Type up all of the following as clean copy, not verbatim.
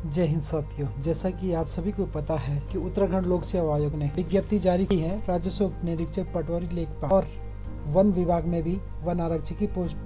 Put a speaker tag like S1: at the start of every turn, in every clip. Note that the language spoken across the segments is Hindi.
S1: जय हिंद साथियों, जैसा कि आप सभी को पता है कि उत्तराखंड लोक सेवा आयोग ने विज्ञप्ति जारी की है। राजस्व उप निरीक्षक पटवारी लेखपाल और वन विभाग में भी वन आरक्षक की पोस्ट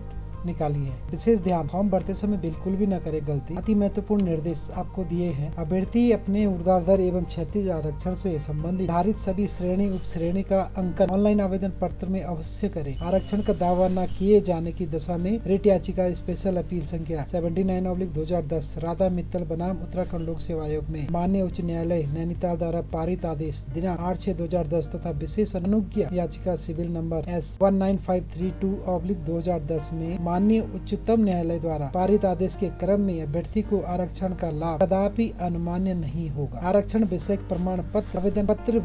S1: निकाली है। विशेष ध्यान, फॉर्म भरते समय बिल्कुल भी न करे गलती। अति महत्वपूर्ण निर्देश आपको दिए हैं। अभ्यर्थी अपने ऊर्ध्वाधर एवं क्षैतिज आरक्षण से संबंधित निर्धारित सभी श्रेणी उप श्रेणी का अंकन ऑनलाइन आवेदन पत्र में अवश्य करें। आरक्षण का दावा न किए जाने की दशा में रिट याचिका स्पेशल अपील संख्या 79/2010 राधा मित्तल बनाम उत्तराखंड लोक सेवा आयोग में माननीय उच्च न्यायालय नैनीताल द्वारा पारित आदेश दिनांक 8/6/2010 तथा विशेष अनुज्ञा याचिका सिविल नंबर S19532/2010 में माननीय उच्चतम न्यायालय द्वारा पारित आदेश के क्रम में अभ्यर्थी को आरक्षण का लाभ कदापि अनुमान्य नहीं होगा। आरक्षण विषय प्रमाण पत्र आवेदन पत्र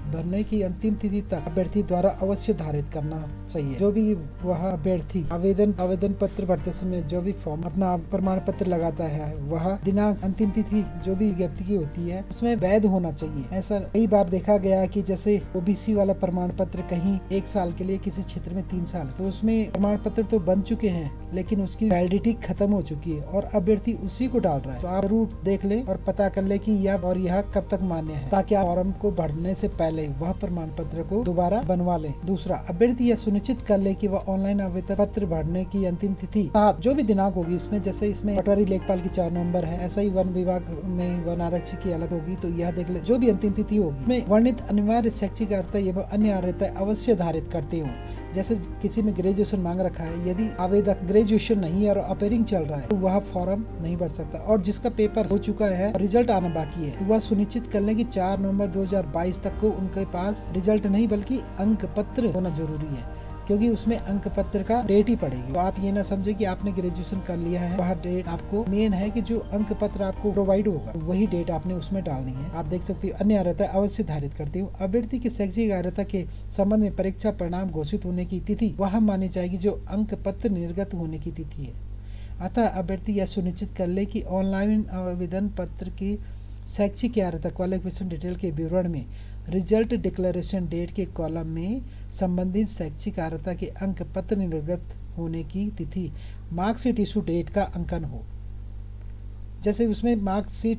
S1: भरने की अंतिम तिथि तक अभ्यर्थी द्वारा अवश्य धारित करना चाहिए। जो भी वह अभ्यर्थी आवेदन पत्र भरते समय जो भी फॉर्म अपना प्रमाण पत्र लगाता है, वह दिनांक अंतिम तिथि जो भी विज्ञप्ति की होती है उसमें वैध होना चाहिए। ऐसा कई बार देखा गया है कि जैसे ओबीसी वाला प्रमाण पत्र कहीं 1 साल के लिए, किसी क्षेत्र में 3 साल, तो उसमें प्रमाण पत्र तो बन चुके हैं लेकिन उसकी वैलिडिटी खत्म हो चुकी है और अभ्यर्थी उसी को डाल रहा है। तो आप जरूर देख ले और पता कर ले कि यह कब तक मान्य है, ताकि आप फॉर्म को भरने से पहले वह प्रमाण पत्र को दोबारा बनवा ले। दूसरा, अभ्यर्थी यह सुनिश्चित कर ले कि वह ऑनलाइन आवेदन पत्र भरने की अंतिम तिथि जो भी दिनांक होगी, इसमें जैसे इसमें पटवारी लेखपाल की 4 नवंबर है, ऐसा ही वन विभाग में वन आरक्षक की अलग होगी। तो यह देख ले जो भी अंतिम तिथि होगी में वर्णित अनिवार्य शैक्षिक अर्हता एवं अन्य अर्हता अवश्य धारित करते हो। जैसे किसी में ग्रेजुएशन मांग रखा है, यदि आवेदक ग्रेजुएशन नहीं है और अपेयरिंग चल रहा है तो वह फॉर्म नहीं भर सकता। और जिसका पेपर हो चुका है, रिजल्ट आना बाकी है, तो वह सुनिश्चित कर ले कि 4 नवंबर 2022 तक को उनके पास रिजल्ट नहीं बल्कि अंक पत्र होना जरूरी है, क्योंकि उसमें अंक पत्र का डेट ही पड़ेगी। तो आप ये ना समझे कि आपने ग्रेजुएशन कर लिया है, वह डेट आपको मेन है कि जो अंक पत्र आपको प्रोवाइड होगा वही डेट आपने उसमें डालनी है। आप देख सकते हो अन्य अर्हता अवश्य धारित करती हूँ। अभ्यर्थी की शैक्षिक अर्हता के संबंध में परीक्षा परिणाम घोषित होने की तिथि वह मानी जाएगी जो अंक पत्र निर्गत होने की तिथि है। अतः अभ्यर्थी यह सुनिश्चित कर ले कि ऑनलाइन आवेदन पत्र की शैक्षिक अर्हता क्वालिफिकेशन डिटेल के विवरण में रिजल्ट डिक्लेरेशन डेट के कॉलम में संबंधित शैक्षिक अर्हता के अंक पत्र निर्गत होने की तिथि मार्कशीट इशू डेट का अंकन हो। जैसे उसमें मार्कशीट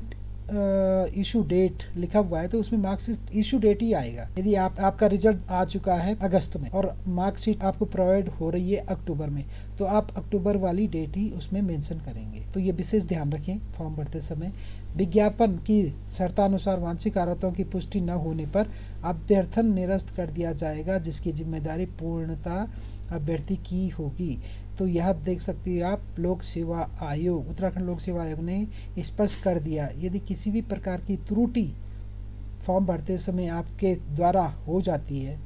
S1: इशू डेट लिखा हुआ है तो उसमें मार्कशीट इशू डेट ही आएगा। यदि आपका रिजल्ट आ चुका है अगस्त में और मार्कशीट आपको प्रोवाइड हो रही है अक्टूबर में, तो आप अक्टूबर वाली डेट ही उसमें मेंशन करेंगे। तो ये विशेष ध्यान रखें फॉर्म भरते समय। विज्ञापन की शर्तानुसार वांछित अर्हताओं की पुष्टि न होने पर अभ्यर्थन निरस्त कर दिया जाएगा, जिसकी जिम्मेदारी पूर्णतः अभ्यर्थी की होगी। तो यह देख सकते हैं आप, लोक सेवा आयोग, उत्तराखंड लोक सेवा आयोग ने स्पष्ट कर दिया, यदि किसी भी प्रकार की त्रुटि फॉर्म भरते समय आपके द्वारा हो जाती है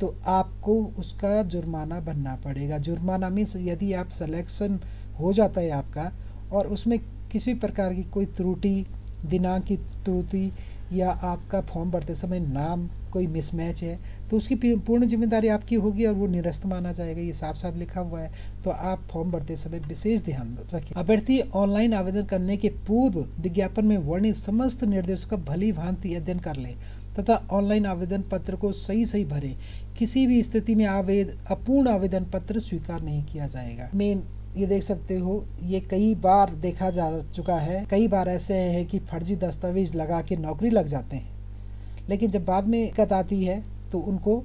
S1: तो आपको उसका जुर्माना भरना पड़ेगा। जुर्माना मीन्स यदि आप सिलेक्शन हो जाता है आपका और उसमें किसी भी प्रकार की कोई त्रुटि, दिनांक की त्रुटि या आपका फॉर्म भरते समय नाम कोई मिसमैच है, तो उसकी पूर्ण जिम्मेदारी आपकी होगी और वो निरस्त माना जाएगा। ये साफ साफ लिखा हुआ है। तो आप फॉर्म भरते समय विशेष ध्यान रखें। अभ्यर्थी ऑनलाइन आवेदन करने के पूर्व विज्ञापन में वर्णित समस्त निर्देशों का भली भांति अध्ययन कर लें तथा ऑनलाइन आवेदन पत्र को सही भरें। किसी भी स्थिति में अपूर्ण आवेदन पत्र स्वीकार नहीं किया जाएगा। मेन ये देख सकते हो, ये कई बार देखा जा चुका है। कई बार ऐसे है कि फर्जी दस्तावेज लगा के नौकरी लग जाते हैं, लेकिन जब बाद में दिक्कत आती है तो उनको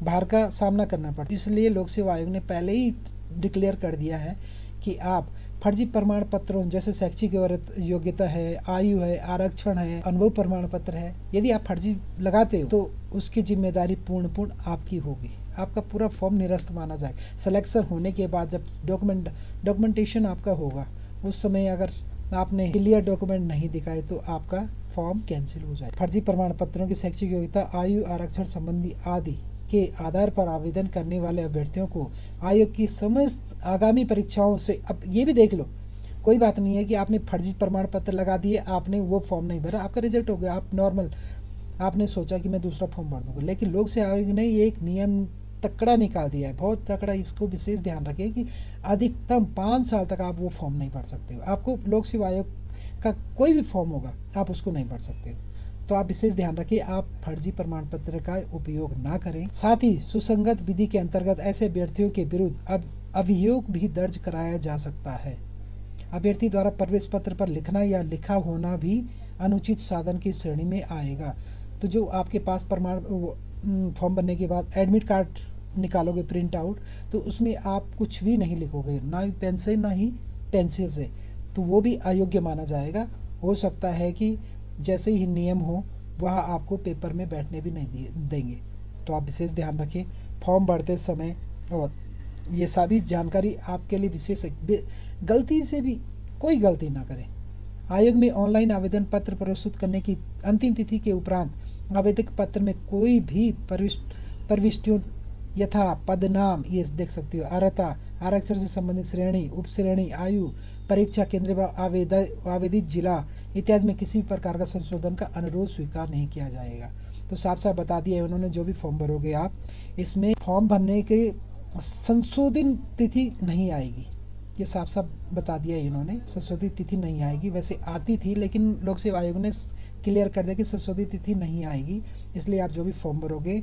S1: बाहर का सामना करना पड़ता है। इसलिए लोक सेवा आयोग ने पहले ही डिक्लेयर कर दिया है कि आप फर्जी प्रमाण पत्रों जैसे शैक्षिक योग्यता है, आयु है, आरक्षण है, अनुभव प्रमाण पत्र है, यदि आप फर्जी लगाते हो तो उसकी जिम्मेदारी पूर्ण आपकी होगी। आपका पूरा फॉर्म निरस्त माना जाएगा। सिलेक्शन होने के बाद जब डॉक्यूमेंटेशन आपका होगा, उस समय अगर आपने क्लियर डॉक्यूमेंट नहीं दिखाए तो आपका फॉर्म कैंसिल हो जाए। फर्जी प्रमाण पत्रों की शैक्षिक योग्यता, आयु, आरक्षण संबंधी आदि के आधार पर आवेदन करने वाले अभ्यर्थियों को आयोग की समस्त आगामी परीक्षाओं से, अब ये भी देख लो, कोई बात नहीं है कि आपने फर्जी प्रमाण पत्र लगा दिए, आपने वो फॉर्म नहीं भरा, आपका रिजेक्ट हो गया, आप नॉर्मल आपने सोचा कि मैं दूसरा फॉर्म भर दूंगा, लेकिन लोक सेवा आयोग ने ये एक नियम तकड़ा निकाल दिया है, बहुत तकड़ा। इसको विशेष ध्यान रखें कि अधिकतम 5 साल तक आप वो फॉर्म नहीं भर सकते हो। आपको लोक सेवा आयोग का कोई भी फॉर्म होगा आप उसको नहीं भर सकते हो। तो आप विशेष ध्यान रखिए, आप फर्जी प्रमाण पत्र का उपयोग ना करें। साथ ही सुसंगत विधि के अंतर्गत ऐसे अभ्यर्थियों के विरुद्ध अब अभियोग भी दर्ज कराया जा सकता है। अभ्यर्थी द्वारा प्रवेश पत्र पर लिखना या लिखा होना भी अनुचित साधन की श्रेणी में आएगा। तो जो आपके पास प्रमाण फॉर्म भरने के बाद एडमिट कार्ड निकालोगे प्रिंट आउट, तो उसमें आप कुछ भी नहीं लिखोगे, ना ही पेन से ना ही पेंसिल से, तो वो भी अयोग्य माना जाएगा। हो सकता है कि जैसे ही नियम हो वह आपको पेपर में बैठने भी नहीं देंगे। तो आप विशेष ध्यान रखें फॉर्म भरते समय, और ये सभी जानकारी आपके लिए विशेष है। गलती से भी कोई गलती ना करें। आयोग में ऑनलाइन आवेदन पत्र प्रस्तुत करने की अंतिम तिथि के उपरांत आवेदक पत्र में कोई भी प्रविष्टियों यथा पदनाम, ये देख सकते हो, अर्हता, आरक्षण से संबंधित श्रेणी, उप श्रेणी, आयु, परीक्षा केंद्र व आवेदित जिला इत्यादि में किसी भी प्रकार का संशोधन का अनुरोध स्वीकार नहीं किया जाएगा। तो साफ साफ बता दिया है उन्होंने, जो भी फॉर्म भरोगे आप, इसमें फॉर्म भरने के संशोधित तिथि नहीं आएगी। ये साफ साफ बता दिया इन्होंने, संशोधित तिथि नहीं आएगी। वैसे आती थी लेकिन लोक सेवा आयोग ने क्लियर कर दिया कि संशोधित तिथि नहीं आएगी। इसलिए आप जो भी फॉर्म भरोगे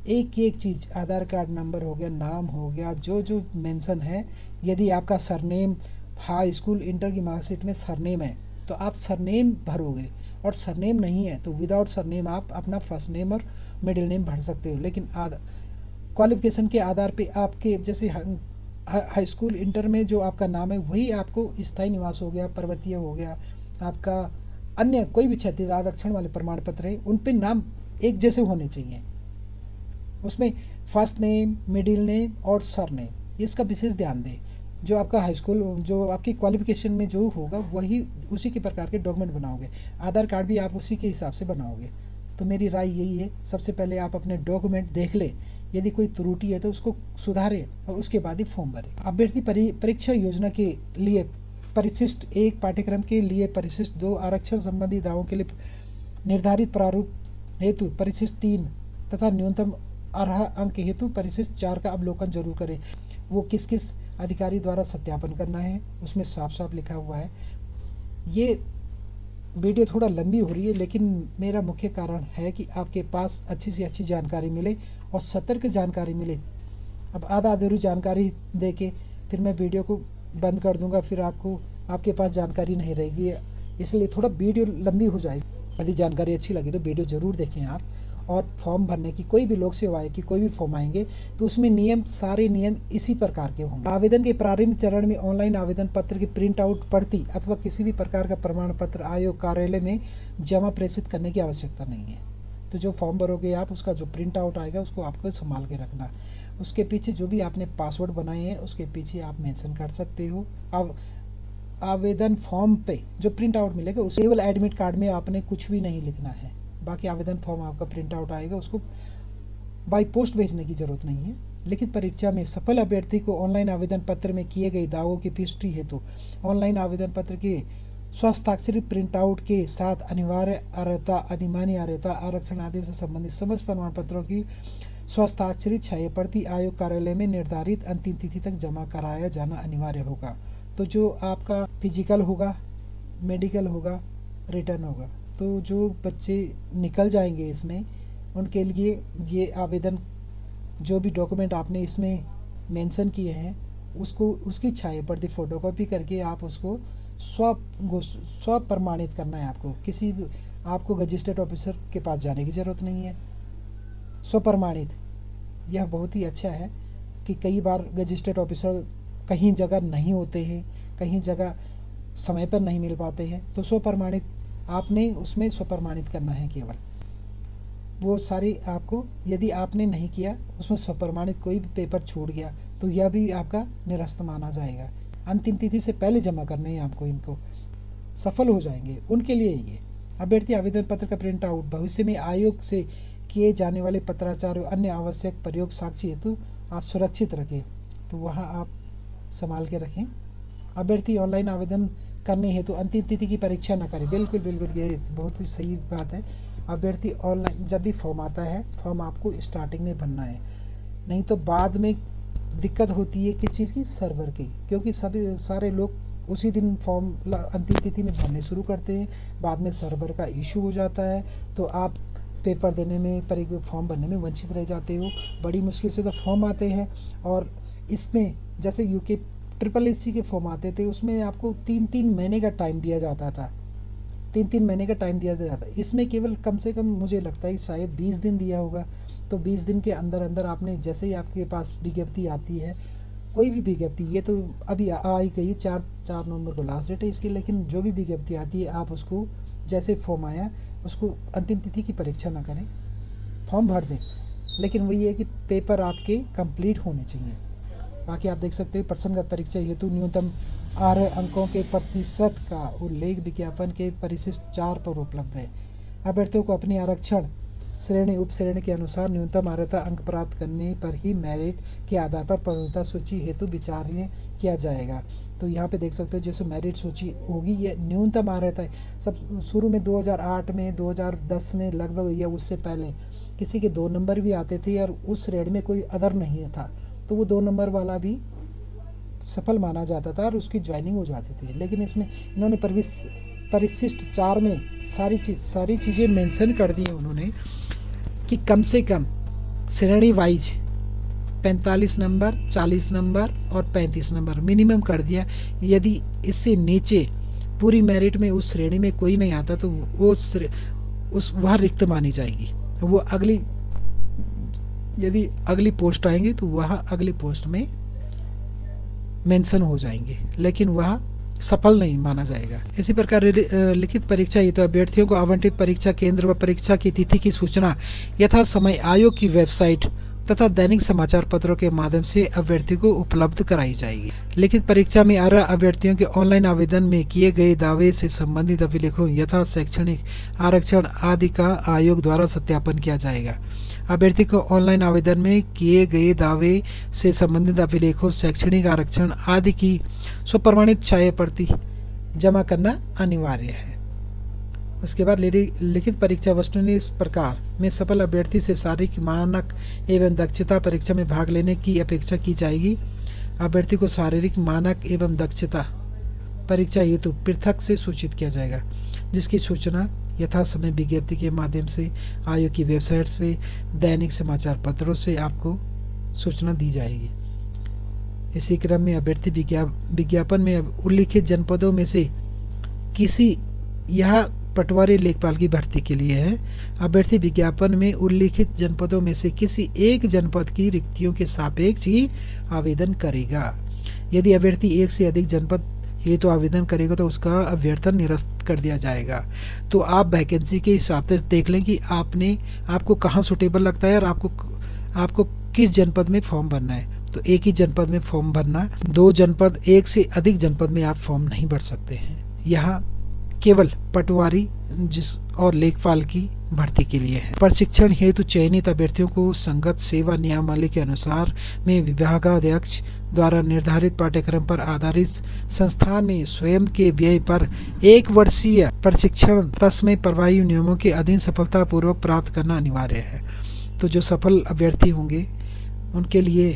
S1: एक एक चीज़, आधार कार्ड नंबर हो गया, नाम हो गया, जो जो मेंशन है, यदि आपका सरनेम हाई स्कूल इंटर की मार्कशीट में सरनेम है तो आप सरनेम भरोगे, और सरनेम नहीं है तो विदाउट सरनेम आप अपना फर्स्ट नेम और मिडिल नेम भर सकते हो। लेकिन क्वालिफिकेशन के आधार पे आपके जैसे हाई स्कूल इंटर में जो आपका नाम है वही आपको स्थायी निवास हो गया, पर्वतीय हो गया, आपका अन्य कोई भी क्षेत्रीय आरक्षण वाले प्रमाण पत्र है उन पे नाम एक जैसे होने चाहिए। उसमें फर्स्ट नेम, मिडिल नेम और सर नेम, इसका विशेष ध्यान दें। जो आपका हाई स्कूल, जो आपकी क्वालिफिकेशन में जो होगा वही उसी के प्रकार के डॉक्यूमेंट बनाओगे। आधार कार्ड भी आप उसी के हिसाब से बनाओगे। तो मेरी राय यही है, सबसे पहले आप अपने डॉक्यूमेंट देख लें, यदि कोई त्रुटि है तो उसको सुधारें और उसके बाद ही फॉर्म भरें। अभ्यर्थी परीक्षा योजना के लिए परिशिष्ट 1 पाठ्यक्रम के लिए परिशिष्ट 2 आरक्षण संबंधी दावों के लिए निर्धारित प्रारूप हेतु परिशिष्ट 3 तथा न्यूनतम अर्ह अंक हेतु परिशिष्ट 4 का अवलोकन जरूर करें। वो किस किस अधिकारी द्वारा सत्यापन करना है उसमें साफ साफ लिखा हुआ है। ये वीडियो थोड़ा लंबी हो रही है लेकिन मेरा मुख्य कारण है कि आपके पास अच्छी से अच्छी जानकारी मिले और सतर्क जानकारी मिले। अब आधा अधूरी जानकारी दे के फिर मैं वीडियो को बंद कर दूंगा, फिर आपके पास जानकारी नहीं रहेगी, इसलिए थोड़ा वीडियो लंबी हो जाएगी। यदि जानकारी अच्छी लगी तो वीडियो ज़रूर देखें आप। और फॉर्म भरने की कोई भी लोक सेवा आयोग की कोई भी फॉर्म आएंगे तो उसमें नियम, सारे नियम इसी प्रकार के होंगे। आवेदन के प्रारंभिक चरण में ऑनलाइन आवेदन पत्र की प्रिंट आउट प्रति अथवा किसी भी प्रकार का प्रमाण पत्र आयोग कार्यालय में जमा प्रेषित करने की आवश्यकता नहीं है। तो जो फॉर्म भरोगे आप, उसका जो प्रिंट आउट आएगा उसको आपको संभाल के रखना। उसके पीछे जो भी आपने पासवर्ड बनाए हैं उसके पीछे आप मेंशन कर सकते हो। अब आवेदन फॉर्म पे जो प्रिंट आउट मिलेगा उसे केवल एडमिट कार्ड में आपने कुछ भी नहीं लिखना है। बाकी आवेदन फॉर्म आपका प्रिंट आउट आएगा, उसको बाय पोस्ट भेजने की जरूरत नहीं है। लिखित परीक्षा में सफल अभ्यर्थी को ऑनलाइन आवेदन पत्र में किए गए दावों की पुष्टि हेतु ऑनलाइन आवेदन पत्र के स्वहस्ताक्षरित प्रिंट आउट के साथ अनिवार्य अर्हता, अधिमानी अर्हता, आरक्षण आदि से संबंधित समस्त प्रमाण पत्रों की स्वहस्ताक्षरित 6 प्रति आयोग कार्यालय में निर्धारित अंतिम तिथि तक जमा कराया जाना अनिवार्य होगा। तो जो आपका फिजिकल होगा, मेडिकल होगा, रिटर्न होगा, तो जो बच्चे निकल जाएंगे इसमें उनके लिए ये आवेदन, जो भी डॉक्यूमेंट आपने इसमें मेंशन किए हैं उसको, उसकी 6 प्रति फोटोकॉपी करके आप उसको स्व प्रमाणित करना है। आपको रजिस्टर्ड ऑफिसर के पास जाने की ज़रूरत नहीं है। स्व प्रमाणित यह बहुत ही अच्छा है कि कई बार रजिस्टर्ड ऑफिसर कहीं जगह नहीं होते हैं, कहीं जगह समय पर नहीं मिल पाते हैं, तो स्व प्रमाणित आपने उसमें स्व प्रमाणित करना है केवल। वो सारी आपको, यदि आपने नहीं किया उसमें स्व प्रमाणित कोई भी पेपर छूट गया तो यह भी आपका निरस्त माना जाएगा। अंतिम तिथि से पहले जमा करने हैं आपको, इनको सफल हो जाएंगे उनके लिए ये। अभ्यर्थी आवेदन पत्र का प्रिंट आउट भविष्य में आयोग से किए जाने वाले पत्राचार और अन्य आवश्यक प्रयोग साक्षी हेतु आप सुरक्षित रखें, तो वहाँ आप संभाल के रखें। अभ्यर्थी ऑनलाइन आवेदन करने हेतु अंतिम तिथि की परीक्षा न करें। बिल्कुल बिल्कुल, ये बहुत ही सही बात है। अभ्यर्थी ऑनलाइन जब भी फॉर्म आता है, फॉर्म आपको स्टार्टिंग में भरना है, नहीं तो बाद में दिक्कत होती है किस चीज़ की, सर्वर की, क्योंकि सारे लोग उसी दिन फॉर्म अंतिम तिथि में भरने शुरू करते हैं, बाद में सर्वर का इशू हो जाता है, तो आप पेपर देने में, फॉर्म भरने में वंचित रह जाते हो। बड़ी मुश्किल से तो फॉर्म आते हैं। और इसमें जैसे यूके SSC के फॉर्म आते थे, उसमें आपको 3-3 महीने का टाइम दिया जाता था, 3-3 महीने का टाइम दिया जाता। इसमें केवल कम से कम मुझे लगता है शायद 20 दिन दिया होगा। तो 20 दिन के अंदर अंदर आपने, जैसे ही आपके पास विज्ञप्ति आती है, कोई भी विज्ञप्ति, ये तो अभी आई गई 4 नवंबर को लास्ट डेट है इसकी, लेकिन जो भी विज्ञप्ति आती है आप उसको, जैसे फॉर्म आया उसको अंतिम तिथि की परीक्षा ना करें, फॉर्म भर दें, लेकिन वही है कि पेपर आपके कंप्लीट होने चाहिए। बाकी आप देख सकते हो प्रश्नगत परीक्षा हेतु न्यूनतम 8 अंकों के प्रतिशत का उल्लेख विज्ञापन के परिशिष्ट 4 पर उपलब्ध है। अभ्यर्थियों को अपनी आरक्षण श्रेणी उप श्रेणी के अनुसार न्यूनतम अर्हता अंक प्राप्त करने पर ही मेरिट के आधार पर प्रणुता सूची हेतु विचारणीय किया जाएगा। तो यहाँ पे देख सकते हो जैसे मेरिट सूची होगी, ये न्यूनतम अर्हता है। सब शुरू में 2008 में 2010 में लगभग या उससे पहले किसी के 2 नंबर भी आते थे और उस श्रेणी में कोई अदर नहीं था, तो वो 2 नंबर वाला भी सफल माना जाता था और उसकी ज्वाइनिंग हो जाती थी। लेकिन इसमें इन्होंने परिशिष्ट 4 में सारी चीज़ें मेंशन कर दी हैं उन्होंने कि कम से कम श्रेणी वाइज 45 नंबर, 40 नंबर और 35 नंबर मिनिमम कर दिया। यदि इससे नीचे पूरी मेरिट में उस श्रेणी में कोई नहीं आता तो वह रिक्त मानी जाएगी। वो यदि अगली पोस्ट आएंगी तो वह अगली पोस्ट में मेंशन हो जाएंगे, लेकिन वह सफल नहीं माना जाएगा। इसी प्रकार लिखित परीक्षा हेतु अभ्यर्थियों को आवंटित परीक्षा केंद्र व परीक्षा की तिथि की सूचना यथा समय आयोग की वेबसाइट तथा दैनिक समाचार पत्रों के माध्यम से अभ्यर्थी को उपलब्ध कराई जाएगी। लिखित परीक्षा में अर्ह अभ्यर्थियों के ऑनलाइन आवेदन में किए गए दावे से संबंधित अभिलेखों यथा शैक्षणिक आरक्षण आदि का आयोग द्वारा सत्यापन किया जाएगा। अभ्यर्थी को ऑनलाइन आवेदन में किए गए दावे से संबंधित अभिलेखों, शैक्षणिक आरक्षण आदि की स्वप्रमाणित छाया प्रति जमा करना अनिवार्य है। उसके बाद लिखित परीक्षा वस्तुनि इस प्रकार में सफल अभ्यर्थी से शारीरिक मानक एवं दक्षता परीक्षा में भाग लेने की अपेक्षा की जाएगी। अभ्यर्थी को शारीरिक मानक एवं दक्षता परीक्षा हेतु पृथक से सूचित किया जाएगा, जिसकी सूचना यथा समय विज्ञप्ति के माध्यम से आयोग की वेबसाइट्स पे दैनिक समाचार पत्रों से आपको सूचना दी जाएगी। इसी क्रम में अभ्यर्थी विज्ञापन में उल्लिखित जनपदों में से किसी, यह पटवारी लेखपाल की भर्ती के लिए है, अभ्यर्थी विज्ञापन में उल्लिखित जनपदों में से किसी एक जनपद की रिक्तियों के सापेक्ष ही आवेदन करेगा। यदि अभ्यर्थी एक से अधिक जनपद हेतु आवेदन करेगा तो उसका अभ्यर्थन निरस्त कर दिया जाएगा। तो आप वैकेंसी के हिसाब से देख लें कि आपको कहाँ सुटेबल लगता है और आपको किस जनपद में फॉर्म भरना है। तो एक ही जनपद में फॉर्म भरना, 2 जनपद, एक से अधिक जनपद में आप फॉर्म नहीं भर सकते हैं। यहाँ केवल पटवारी और लेखपाल की भर्ती के लिए है। प्रशिक्षण हेतु चयनित अभ्यर्थियों को संगत सेवा नियमावली के अनुसार में विभागाध्यक्ष द्वारा निर्धारित पाठ्यक्रम पर आधारित संस्थान में स्वयं के व्यय पर 1 वर्षीय प्रशिक्षण तस्मै प्रवाही नियमों के अधीन सफलतापूर्वक प्राप्त करना अनिवार्य है। तो जो सफल अभ्यर्थी होंगे उनके लिए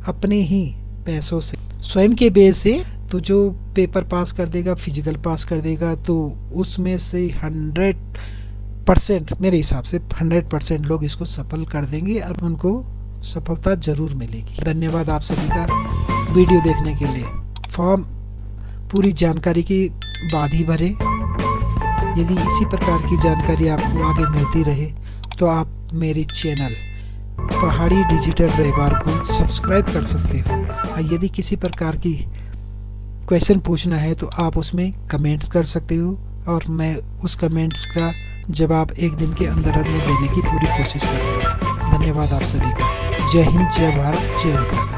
S1: अपने ही पैसों से, स्वयं के व्यय से, तो जो पेपर पास कर देगा, फिजिकल पास कर देगा, तो उसमें से 100%, मेरे हिसाब से 100% लोग इसको सफल कर देंगे और उनको सफलता जरूर मिलेगी। धन्यवाद आप सभी का वीडियो देखने के लिए। फॉर्म पूरी जानकारी के बाद ही भरें। यदि इसी प्रकार की जानकारी आपको आगे मिलती रहे तो आप मेरे चैनल पहाड़ी डिजिटल रविवार को सब्सक्राइब कर सकते हो। और यदि किसी प्रकार की क्वेश्चन पूछना है तो आप उसमें कमेंट्स कर सकते हो और मैं उस कमेंट्स का जवाब एक दिन के अंदर देने की पूरी कोशिश करूँगा। धन्यवाद आप सभी का। जय हिंद, जय भारत, जय उत्तराखंड।